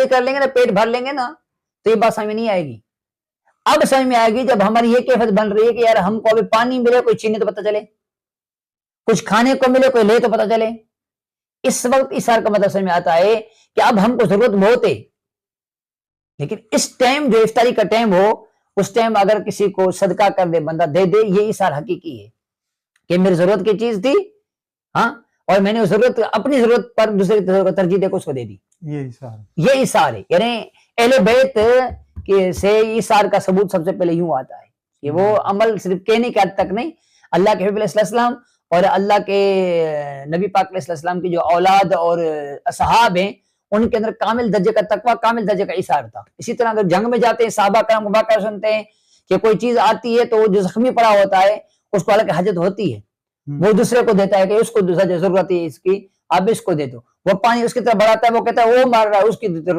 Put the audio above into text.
کر لیں گے نا، پیٹ بھر لیں گے نا، تو یہ بات سمجھ میں نہیں آئے گی. اب سمجھ میں آئے گی جب ہماری یہ کیفیت بن رہی ہے کہ یار ہم کو ابھی پانی ملے کوئی چینے تو پتہ چلے، کچھ کھانے کو ملے کوئی لے تو پتہ چلے. اس وقت ایثار کا مطلب سمجھ میں آتا ہے کہ اب ہم کو ضرورت بہت ہے، لیکن اس ٹائم جو افطاری کا ٹائم ہو اس ٹائم اگر کسی کو صدقہ کر دے، بندہ دے دے، یہ ایثار حقیقی ہے کہ میری ضرورت کی چیز تھی، ہاں، اور میں نے ضرورت اپنی ضرورت پر دوسرے کی ترجیح دے کو اس کو دے دی. یہ ایثار ہے. یعنی اہل بیت سے ایثار کا ثبوت سب سے پہلے یوں آتا ہے کہ وہ عمل صرف کہنے کے حد تک نہیں، اللہ کے حبیب علیہ السلام اور اللہ کے نبی پاک علیہ السلام کی جو اولاد اور اصحاب ہیں ان کے اندر کامل درجے کا تقویٰ، کامل درجے کا ایثار تھا. اسی طرح اگر جنگ میں جاتے ہیں صحابہ کرام کو واقعہ سنتے ہیں کہ کوئی چیز آتی ہے تو جو زخمی پڑا ہوتا ہے اس کو حالانکہ حاجت ہوتی ہے، وہ دوسرے کو دیتا ہے کہ اس کو دوسرا ضرورت ہے اس کی، اب اس کو دے دو. وہ پانی اس کی طرف بڑھاتا ہے، وہ کہتا ہے وہ مار رہا ہے اس کی ضرورت